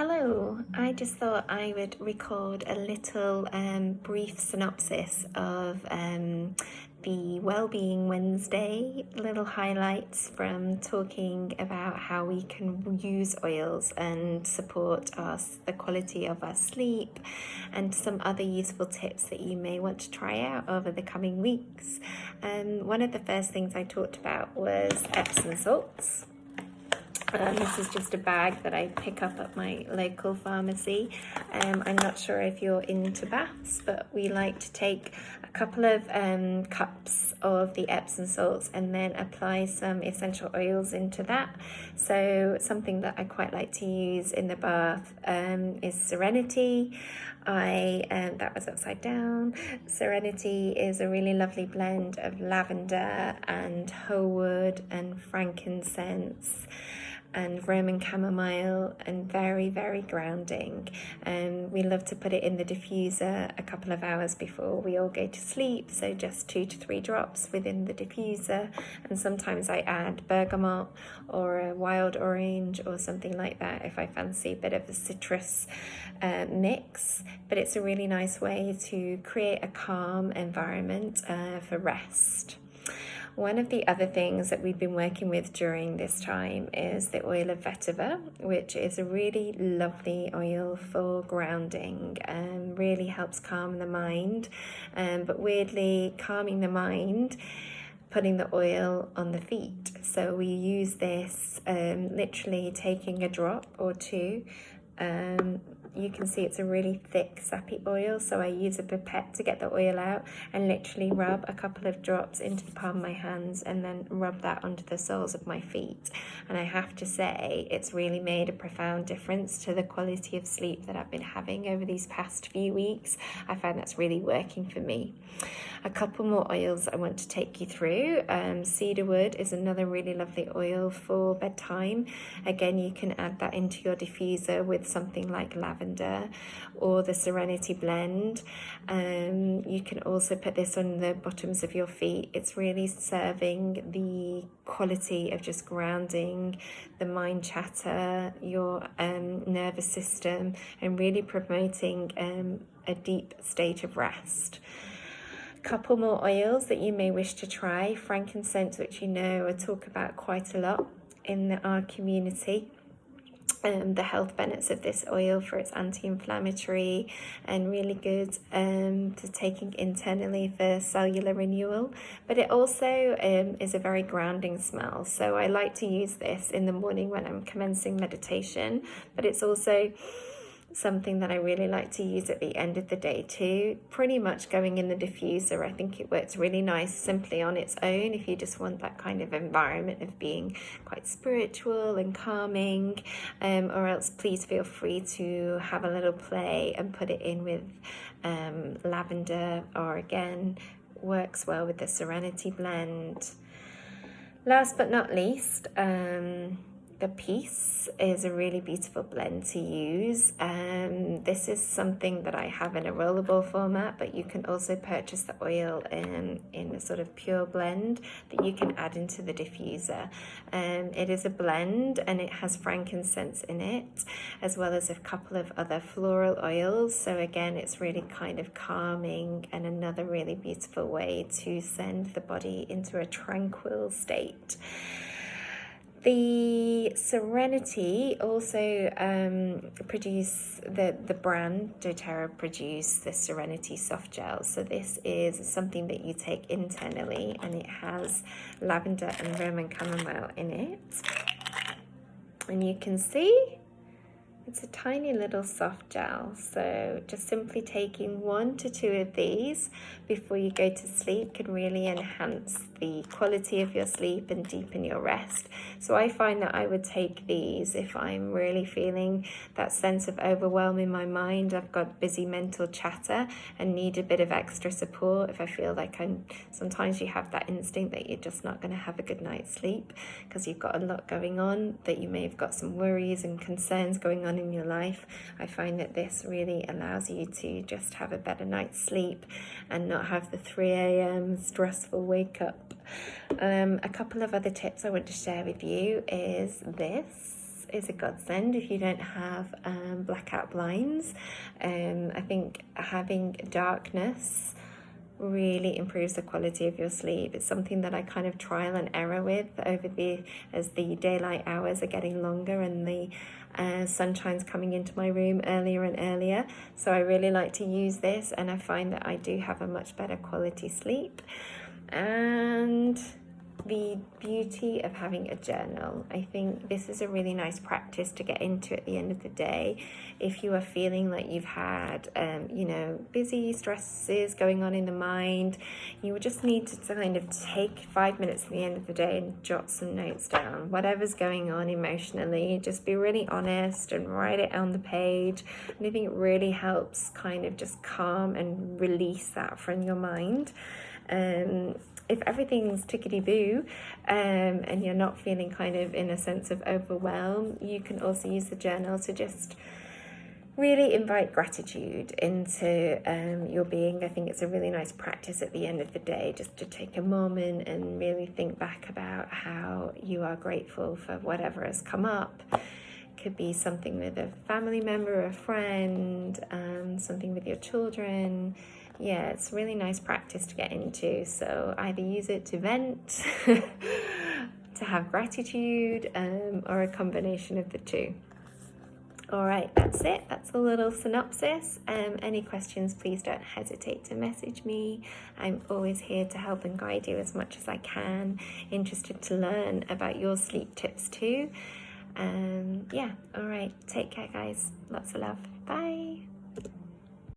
Hello, I just thought I would record a little brief synopsis of the Wellbeing Wednesday, little highlights from talking about how we can use oils and support the quality of our sleep, and some other useful tips that you may want to try out over the coming weeks. One of the first things I talked about was Epsom salts. This is just a bag that I pick up at my local pharmacy. I'm not sure if you're into baths, but we like to take a couple of cups of the Epsom salts and then apply some essential oils into that. So something that I quite like to use in the bath is Serenity. That was upside down. Serenity is a really lovely blend of lavender and whole wood and frankincense and Roman chamomile, and very, very grounding. And we love to put it in the diffuser a couple of hours before we all go to sleep, so just 2 to 3 drops within the diffuser. And sometimes I add bergamot or a wild orange or something like that if I fancy a bit of a citrus mix. But it's a really nice way to create a calm environment for rest. One of the other things that we've been working with during this time is the oil of vetiver, which is a really lovely oil for grounding and really helps calm the mind. But weirdly, calming the mind, putting the oil on the feet. So we use this literally taking a drop or two. You can see it's a really thick sappy oil, so I use a pipette to get the oil out and literally rub a couple of drops into the palm of my hands and then rub that onto the soles of my feet. And I have to say, it's really made a profound difference to the quality of sleep that I've been having over these past few weeks. I find that's really working for me. A couple more oils I want to take you through. Cedarwood is another really lovely oil for bedtime. Again, you can add that into your diffuser with something like lavender or the Serenity Blend. You can also put this on the bottoms of your feet. It's really serving the quality of just grounding the mind chatter, your nervous system, and really promoting a deep state of rest. Couple more oils that you may wish to try. Frankincense, which you know I talk about quite a lot in our community. The health benefits of this oil for its anti-inflammatory and really good to taking internally for cellular renewal, but it also is a very grounding smell, so I like to use this in the morning when I'm commencing meditation. But it's also something that I really like to use at the end of the day too, pretty much going in the diffuser. I think it works really nice simply on its own if you just want that kind of environment of being quite spiritual and calming, or else please feel free to have a little play and put it in with lavender, or again, works well with the Serenity Blend. Last but not least, the Peace is a really beautiful blend to use. This is something that I have in a rollable format, but you can also purchase the oil in a sort of pure blend that you can add into the diffuser. It is a blend and it has frankincense in it, as well as a couple of other floral oils. So again, it's really kind of calming and another really beautiful way to send the body into a tranquil state. The Serenity also produce, the brand doTERRA produce the Serenity soft gel. So this is something that you take internally, and it has lavender and Roman chamomile in it. And you can see it's a tiny little soft gel, so just simply taking 1 to 2 of these before you go to sleep can really enhance the quality of your sleep and deepen your rest. So I find that I would take these if I'm really feeling that sense of overwhelm in my mind. I've got busy mental chatter and need a bit of extra support. If I feel like sometimes you have that instinct that you're just not going to have a good night's sleep because you've got a lot going on, that you may have got some worries and concerns going on in your life. I find that this really allows you to just have a better night's sleep and not have the 3 a.m. stressful wake up. A couple of other tips I want to share with you is this. is a godsend if you don't have blackout blinds. I think having darkness really improves the quality of your sleep. It's something that I kind of trial and error with as the daylight hours are getting longer and the sunshine's coming into my room earlier and earlier. So I really like to use this, and I find that I do have a much better quality sleep. And the beauty of having a journal. I think this is a really nice practice to get into at the end of the day. If you are feeling like you've had, busy stresses going on in the mind, you would just need to kind of take 5 minutes at the end of the day and jot some notes down. Whatever's going on emotionally, just be really honest and write it on the page. And I think it really helps kind of just calm and release that from your mind. If everything's tickety-boo and you're not feeling kind of in a sense of overwhelm, you can also use the journal to just really invite gratitude into your being. I think it's a really nice practice at the end of the day, just to take a moment and really think back about how you are grateful for whatever has come up. Could be something with a family member, a friend, something with your children. Yeah, it's a really nice practice to get into. So either use it to vent, to have gratitude, or a combination of the two. All right, that's it. That's a little synopsis. Any questions, please don't hesitate to message me. I'm always here to help and guide you as much as I can. Interested to learn about your sleep tips too. All right, take care, guys. Lots of love. Bye.